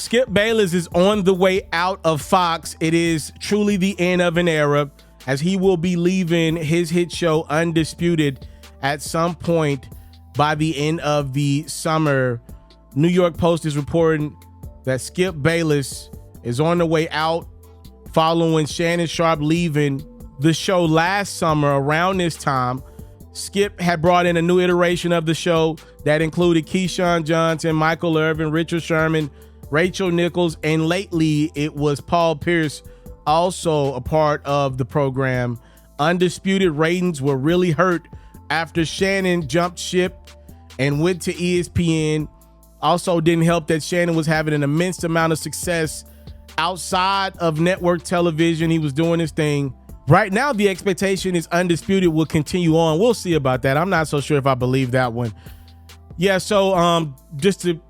Skip Bayless is on the way out of Fox. It is truly the end of an era, as he will be leaving his hit show Undisputed at some point by the end of the summer. New York Post is reporting that Skip Bayless is on the way out following Shannon Sharpe leaving the show last summer around this time. Skip had brought in a new iteration of the show that included Keyshawn Johnson, Michael Irvin, Richard Sherman, Rachel Nichols, and lately it was Paul Pierce also a part of the program. Undisputed ratings were really hurt after Shannon jumped ship and went to ESPN. Also didn't help that Shannon was having an immense amount of success outside of network television. He was doing his thing. Right now, the expectation is Undisputed will continue on. We'll see about that. I'm not so sure if I believe that one. Yeah, so just to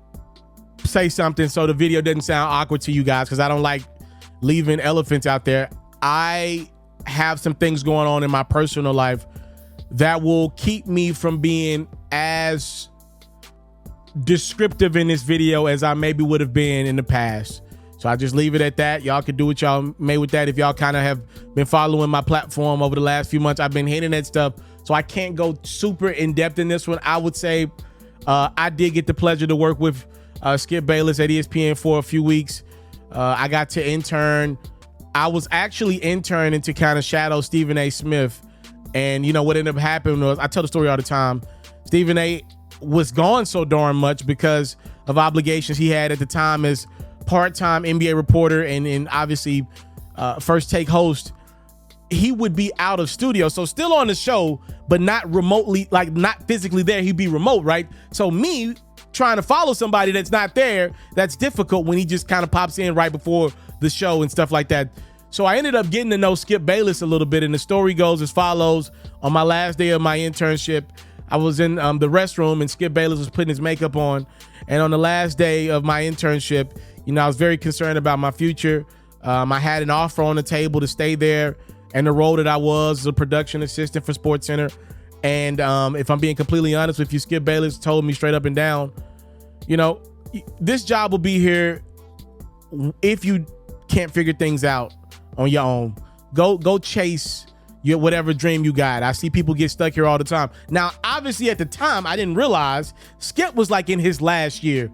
say something so the video doesn't sound awkward to you guys, because I don't like leaving elephants out there. I have some things going on in my personal life that will keep me from being as descriptive in this video as I maybe would have been in the past. So I just leave it at that. Y'all can do what y'all may with that. If y'all kind of have been following my platform over the last few months, I've been hitting that stuff. So I can't go super in depth in this one. I would say I did get the pleasure to work with Skip Bayless at ESPN for a few weeks. I got to intern. I was actually interning to kind of shadow Stephen A. Smith. And you know what ended up happening was, I tell the story all the time, Stephen A. was gone so darn much because of obligations he had at the time as part-time NBA reporter and obviously First Take host. He would be out of studio, so still on the show, but not remotely, like not physically there. He'd be remote, right? So me trying to follow somebody that's not there, that's difficult when he just kind of pops in right before the show and stuff like that. So I ended up getting to know Skip Bayless a little bit, and the story goes as follows. On my last day of my internship, I was in the restroom and Skip Bayless was putting his makeup on. And on the last day of my internship, you know, I was very concerned about my future. I had an offer on the table to stay there, and the role that I was a production assistant for SportsCenter. And if I'm being completely honest with you, Skip Bayless told me straight up and down, you know, this job will be here if you can't figure things out on your own. Go chase your whatever dream you got. I see people get stuck here all the time. Now, obviously at the time, I didn't realize Skip was like in his last year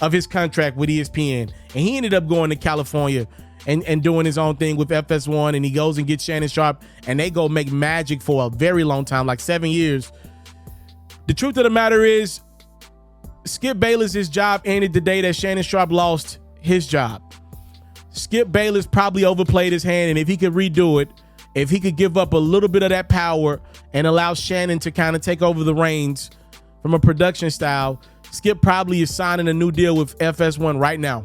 of his contract with ESPN, and he ended up going to California and doing his own thing with FS1, and he goes and gets Shannon Sharpe, and they go make magic for a very long time, like 7 years. The truth of the matter is, Skip Bayless's job ended the day that Shannon Sharpe lost his job. Skip Bayless probably overplayed his hand, and if he could redo it, if he could give up a little bit of that power and allow Shannon to kind of take over the reins from a production style, Skip probably is signing a new deal with FS1 right now.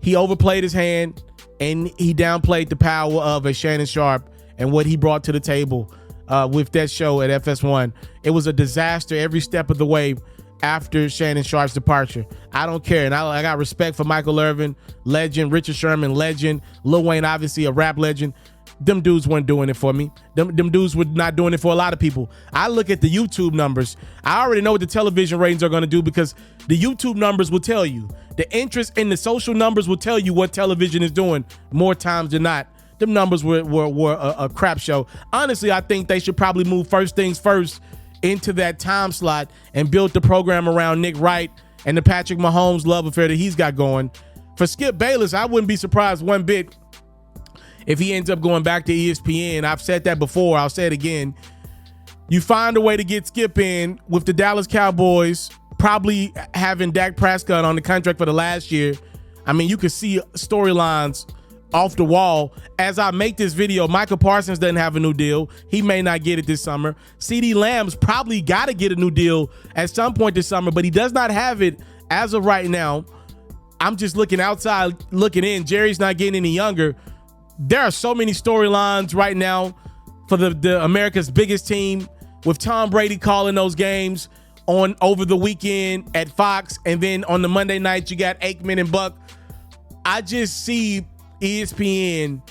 He overplayed his hand, and he downplayed the power of a Shannon Sharpe and what he brought to the table with that show at FS1. It was a disaster every step of the way after Shannon Sharpe's departure. I don't care. And I got respect for Michael Irvin, legend, Richard Sherman, legend, Lil Wayne, obviously a rap legend. Them dudes weren't doing it for me. Them dudes were not doing it for a lot of people. I look at the YouTube numbers. I already know what the television ratings are going to do because the YouTube numbers will tell you. The interest in the social numbers will tell you what television is doing more times than not. Them numbers were a crap show. Honestly, I think they should probably move First Things First into that time slot and build the program around Nick Wright and the Patrick Mahomes love affair that he's got going. For Skip Bayless, I wouldn't be surprised one bit if he ends up going back to ESPN. I've said that before. I'll say it again. You find a way to get Skip in with the Dallas Cowboys, probably having Dak Prescott on the contract for the last year. I mean, you could see storylines off the wall. As I make this video, Michael Parsons doesn't have a new deal. He may not get it this summer. CeeDee Lamb's probably got to get a new deal at some point this summer, but he does not have it as of right now. I'm just looking outside, looking in. Jerry's not getting any younger. There are so many storylines right now for the America's biggest team, with Tom Brady calling those games on over the weekend at Fox, and then on the Monday night you got Aikman and Buck. I just see ESPN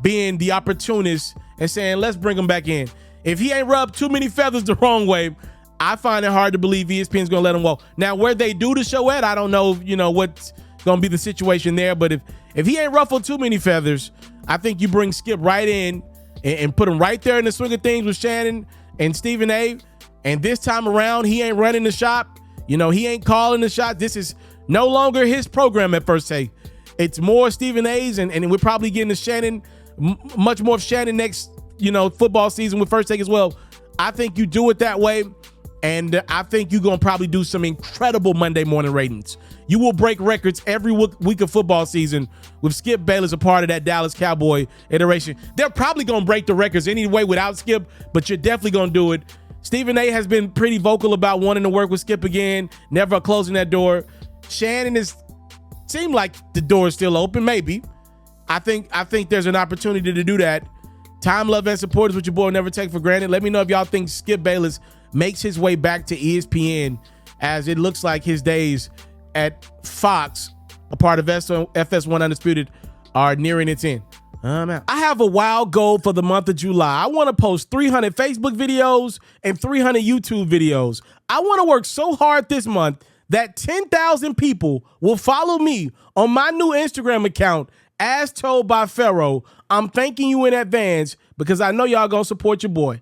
being the opportunist and saying, let's bring him back in. If he ain't rubbed too many feathers the wrong way, I find it hard to believe ESPN's gonna let him walk. Now, where they do the show at, I don't know, you know, what going to be the situation there. But if he ain't ruffled too many feathers, I think you bring Skip right in and put him right there in the swing of things with Shannon and Stephen A. And this time around, he ain't running the shop. You know, he ain't calling the shot. This is no longer his program at First Take. It's more Stephen A's, and we're probably getting to Shannon, much more of Shannon next, football season with First Take as well. I think you do it that way, and I think you're going to probably do some incredible Monday morning ratings. You will break records every week of football season with Skip Bayless a part of that Dallas Cowboy iteration. They're probably going to break the records anyway without Skip, but you're definitely going to do it. Stephen A. has been pretty vocal about wanting to work with Skip again, never closing that door. Shannon seemed like the door is still open, maybe. I think there's an opportunity to do that. Time, love, and support is what your boy will never take for granted. Let me know if y'all think Skip Bayless makes his way back to ESPN, as it looks like his days at Fox, a part of FS1 Undisputed, are nearing its end. I'm out. I have a wild goal for the month of July. I want to post 300 Facebook videos and 300 YouTube videos. I want to work so hard this month that 10,000 people will follow me on my new Instagram account, as told by FERRO. I'm thanking you in advance because I know y'all gonna support your boy.